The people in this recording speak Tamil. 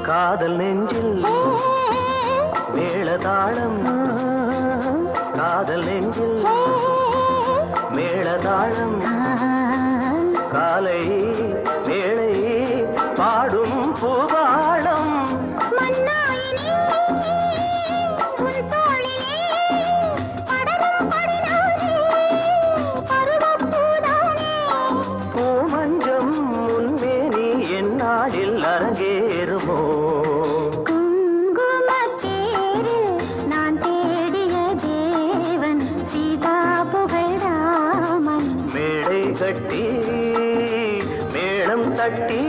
காதல் நெஞ்சில் மேளதாளம் காதல் நெஞ்சில் மேளதாளம் காலை வேளை பாடும் பூபாளம் பூமஞ்சம் முன்மேனி என்னாடில் அரங்கேறுமோ மேடை கட்டி மேளம் தட்டி